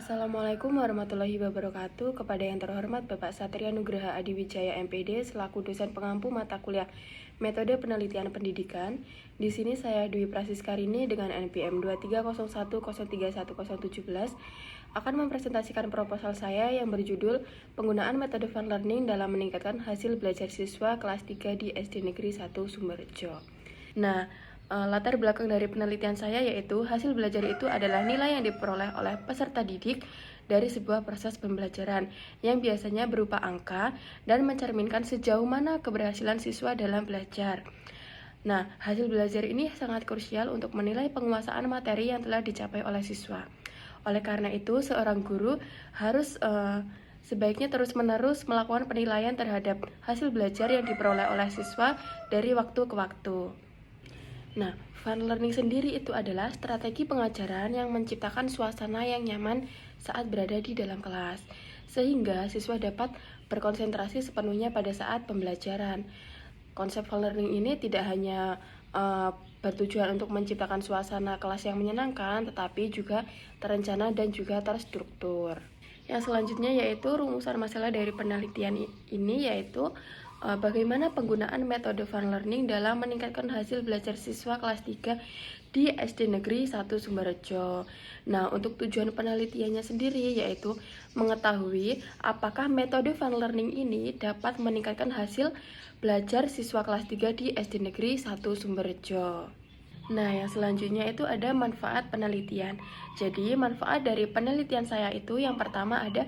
Assalamualaikum warahmatullahi wabarakatuh. Kepada yang terhormat Bapak Satria Nugraha Adiwijaya MPD selaku dosen pengampu mata kuliah Metode Penelitian Pendidikan. Di sini saya Dwi Prasiskarini dengan NPM 23010311017 akan mempresentasikan proposal saya yang berjudul Penggunaan Metode Fun Learning dalam meningkatkan hasil belajar siswa kelas 3 di SD Negeri 1 Sumberjo. Latar belakang dari penelitian saya yaitu hasil belajar itu adalah nilai yang diperoleh oleh peserta didik dari sebuah proses pembelajaran yang biasanya berupa angka dan mencerminkan sejauh mana keberhasilan siswa dalam belajar. Hasil belajar ini sangat krusial untuk menilai penguasaan materi yang telah dicapai oleh siswa. Oleh karena itu, seorang guru harus sebaiknya terus-menerus melakukan penilaian terhadap hasil belajar yang diperoleh oleh siswa dari waktu ke waktu. Fun learning sendiri itu adalah strategi pengajaran yang menciptakan suasana yang nyaman saat berada di dalam kelas, sehingga siswa dapat berkonsentrasi sepenuhnya pada saat pembelajaran. Konsep fun learning ini tidak hanya bertujuan untuk menciptakan suasana kelas yang menyenangkan, tetapi juga terencana dan juga terstruktur. Yang selanjutnya yaitu rumusan masalah dari penelitian ini yaitu bagaimana penggunaan metode fun learning dalam meningkatkan hasil belajar siswa kelas 3 di SD Negeri 1 Sumberjo. Untuk tujuan penelitiannya sendiri yaitu mengetahui apakah metode fun learning ini dapat meningkatkan hasil belajar siswa kelas 3 di SD Negeri 1 Sumberjo. Yang selanjutnya itu ada manfaat penelitian. Jadi, manfaat dari penelitian saya itu yang pertama ada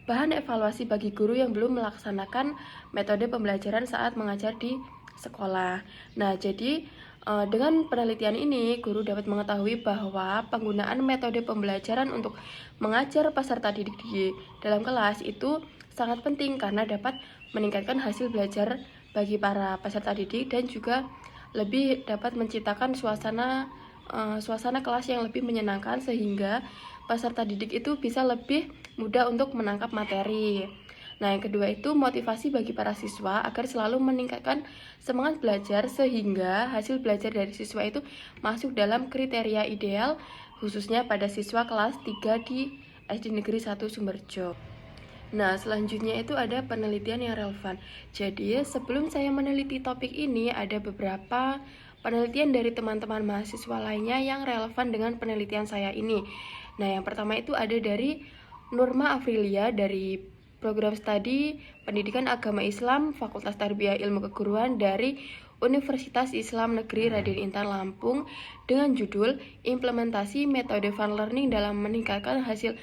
bahan evaluasi bagi guru yang belum melaksanakan metode pembelajaran saat mengajar di sekolah. Jadi dengan penelitian ini, guru dapat mengetahui bahwa penggunaan metode pembelajaran untuk mengajar peserta didik di dalam kelas itu sangat penting karena dapat meningkatkan hasil belajar bagi para peserta didik dan juga lebih dapat menciptakan suasana kelas yang lebih menyenangkan sehingga peserta didik itu bisa lebih mudah untuk menangkap materi. Yang kedua itu motivasi bagi para siswa agar selalu meningkatkan semangat belajar sehingga hasil belajar dari siswa itu masuk dalam kriteria ideal khususnya pada siswa kelas 3 di SD Negeri 1 Sumberjo. Selanjutnya itu ada penelitian yang relevan. Jadi, sebelum saya meneliti topik ini, ada beberapa penelitian dari teman-teman mahasiswa lainnya yang relevan dengan penelitian saya ini. Yang pertama itu ada dari Nurma Afrilia dari Program Studi Pendidikan Agama Islam Fakultas Tarbiyah Ilmu Keguruan dari Universitas Islam Negeri Raden Intan Lampung dengan judul Implementasi Metode Fun Learning dalam Meningkatkan Hasil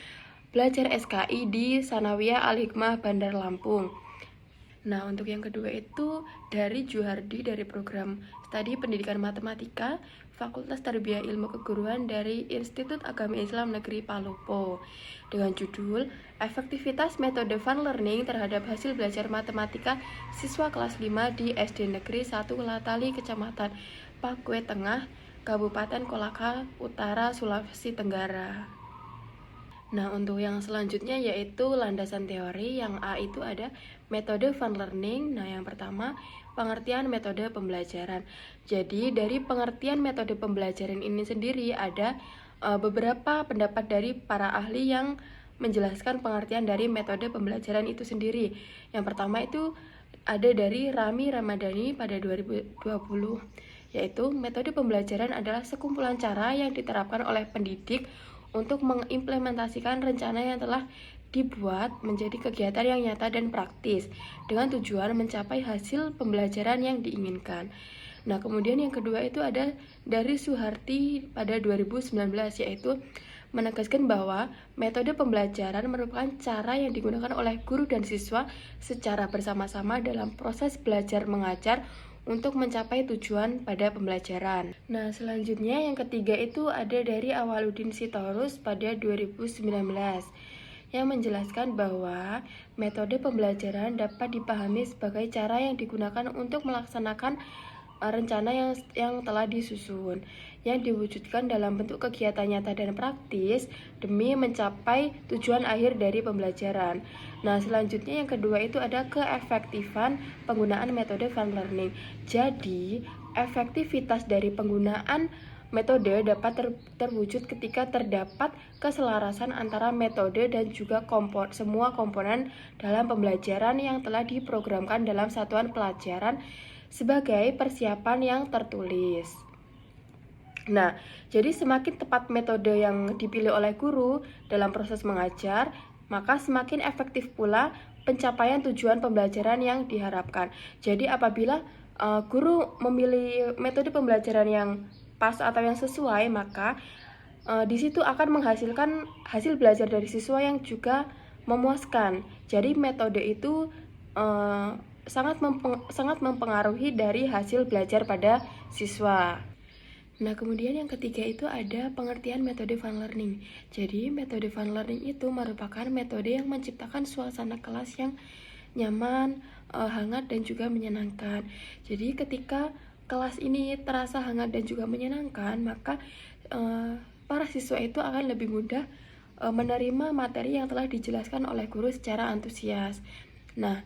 Belajar SKI di Sanawiyah Al-Hikmah Bandar Lampung. Untuk yang kedua itu dari Juhardi dari Program Studi Pendidikan Matematika Fakultas Tarbiyah Ilmu Keguruan dari Institut Agama Islam Negeri Palopo dengan judul Efektivitas Metode Fun Learning terhadap hasil belajar matematika siswa kelas 5 di SD Negeri 1 Latali Kecamatan Pakue Tengah Kabupaten Kolaka Utara Sulawesi Tenggara. Untuk yang selanjutnya yaitu landasan teori. Yang A itu ada metode fun learning. Yang pertama, pengertian metode pembelajaran. Jadi, dari pengertian metode pembelajaran ini sendiri ada beberapa pendapat dari para ahli yang menjelaskan pengertian dari metode pembelajaran itu sendiri. Yang pertama itu ada dari Rami Ramadhani pada 2020, yaitu metode pembelajaran adalah sekumpulan cara yang diterapkan oleh pendidik untuk mengimplementasikan rencana yang telah dibuat menjadi kegiatan yang nyata dan praktis dengan tujuan mencapai hasil pembelajaran yang diinginkan. Kemudian yang kedua itu ada dari Suharti pada 2019, yaitu menegaskan bahwa metode pembelajaran merupakan cara yang digunakan oleh guru dan siswa secara bersama-sama dalam proses belajar mengajar untuk mencapai tujuan pada pembelajaran. Selanjutnya yang ketiga itu ada dari Awaludin Sitorus pada 2019 yang menjelaskan bahwa metode pembelajaran dapat dipahami sebagai cara yang digunakan untuk melaksanakan rencana yang telah disusun, yang diwujudkan dalam bentuk kegiatan nyata dan praktis demi mencapai tujuan akhir dari pembelajaran. Selanjutnya yang kedua itu ada keefektifan penggunaan metode fun learning. Jadi, efektivitas dari penggunaan metode dapat terwujud ketika terdapat keselarasan antara metode dan juga semua komponen dalam pembelajaran yang telah diprogramkan dalam satuan pelajaran sebagai persiapan yang tertulis. Nah, jadi semakin tepat metode yang dipilih oleh guru dalam proses mengajar, maka semakin efektif pula pencapaian tujuan pembelajaran yang diharapkan. Jadi apabila guru memilih metode pembelajaran yang pas atau yang sesuai, maka di situ akan menghasilkan hasil belajar dari siswa yang juga memuaskan. Jadi metode itu sangat mempengaruhi dari hasil belajar pada siswa. Nah, kemudian yang ketiga itu ada pengertian metode fun learning. Jadi, metode fun learning itu merupakan metode yang menciptakan suasana kelas yang nyaman, hangat, dan juga menyenangkan. Jadi, ketika kelas ini terasa hangat dan juga menyenangkan, maka para siswa itu akan lebih mudah menerima materi yang telah dijelaskan oleh guru secara antusias. Nah,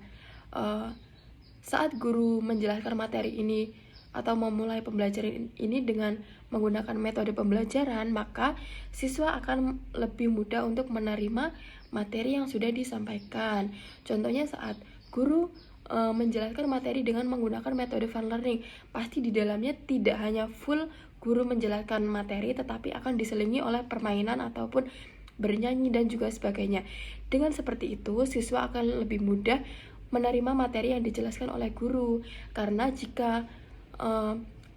saat guru menjelaskan materi ini atau memulai pembelajaran ini dengan menggunakan metode pembelajaran, maka siswa akan lebih mudah untuk menerima materi yang sudah disampaikan. Contohnya saat guru menjelaskan materi dengan menggunakan metode fun learning, pasti di dalamnya tidak hanya full guru menjelaskan materi, tetapi akan diselingi oleh permainan ataupun bernyanyi dan juga sebagainya. Dengan seperti itu, siswa akan lebih mudah menerima materi yang dijelaskan oleh guru, karena jika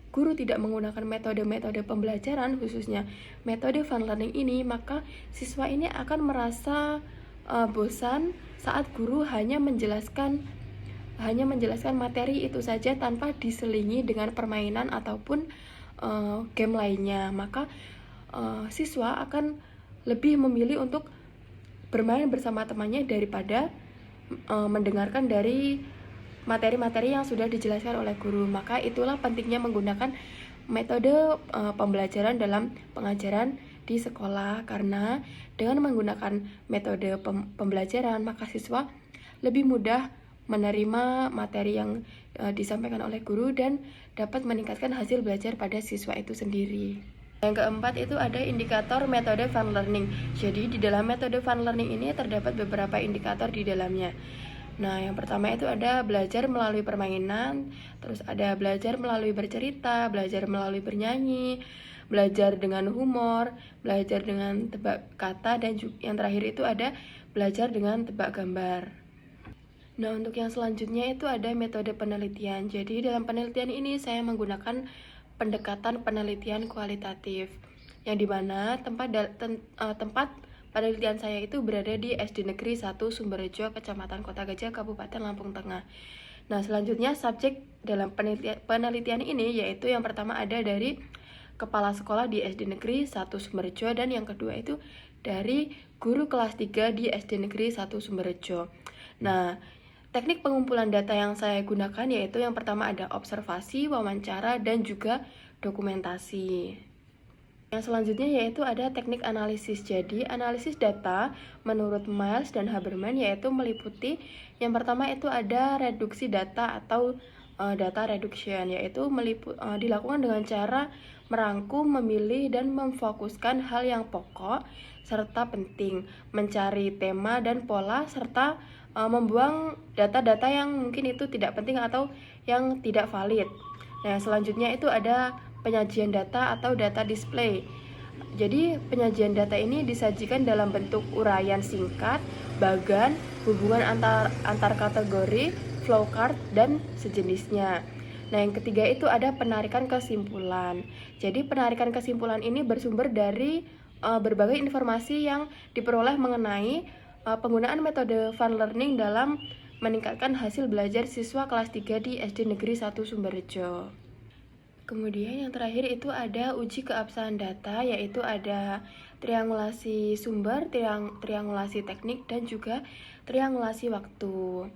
guru tidak menggunakan metode-metode pembelajaran, khususnya metode fun learning ini, maka siswa ini akan merasa bosan saat guru hanya menjelaskan materi itu saja tanpa diselingi dengan permainan ataupun game lainnya. Maka siswa akan lebih memilih untuk bermain bersama temannya daripada mendengarkan dari materi-materi yang sudah dijelaskan oleh guru. Maka itulah pentingnya menggunakan metode pembelajaran dalam pengajaran di sekolah, karena dengan menggunakan metode pembelajaran maka siswa lebih mudah menerima materi yang disampaikan oleh guru dan dapat meningkatkan hasil belajar pada siswa itu sendiri. Yang keempat itu ada indikator metode fun learning. Jadi di dalam metode fun learning ini terdapat beberapa indikator di dalamnya. Nah, yang pertama itu ada belajar melalui permainan, terus ada belajar melalui bercerita, belajar melalui bernyanyi, belajar dengan humor, belajar dengan tebak kata, dan yang terakhir itu ada belajar dengan tebak gambar. Nah, untuk yang selanjutnya itu ada metode penelitian. Jadi dalam penelitian ini saya menggunakan pendekatan penelitian kualitatif, yang dimana tempat penelitian saya itu berada di SD Negeri 1 Sumberjo, Kecamatan Kota Gajah, Kabupaten Lampung Tengah. Nah, selanjutnya subjek dalam penelitian ini yaitu yang pertama ada dari kepala sekolah di SD Negeri 1 Sumberjo, dan yang kedua itu dari guru kelas 3 di SD Negeri 1 Sumberjo. Nah, teknik pengumpulan data yang saya gunakan yaitu yang pertama ada observasi, wawancara, dan juga dokumentasi. Yang selanjutnya yaitu ada teknik analisis. Jadi analisis data menurut Miles dan Haberman yaitu meliputi yang pertama itu ada reduksi data atau data reduction, yaitu dilakukan dengan cara merangkum, memilih, dan memfokuskan hal yang pokok serta penting, mencari tema dan pola, serta membuang data-data yang mungkin itu tidak penting atau yang tidak valid. Nah, selanjutnya itu ada penyajian data atau data display. Jadi penyajian data ini disajikan dalam bentuk uraian singkat, bagan, hubungan antar kategori, flowchart, dan sejenisnya. Nah, yang ketiga itu ada penarikan kesimpulan. Jadi penarikan kesimpulan ini bersumber dari berbagai informasi yang diperoleh mengenai penggunaan metode fun learning dalam meningkatkan hasil belajar siswa kelas 3 di SD Negeri 1 Sumberjo. Kemudian yang terakhir itu ada uji keabsahan data, yaitu ada triangulasi sumber, triangulasi teknik, dan juga triangulasi waktu.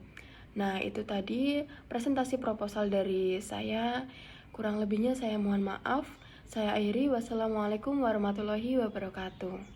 Nah, itu tadi presentasi proposal dari saya. Kurang lebihnya saya mohon maaf. Saya akhiri. Wassalamualaikum warahmatullahi wabarakatuh.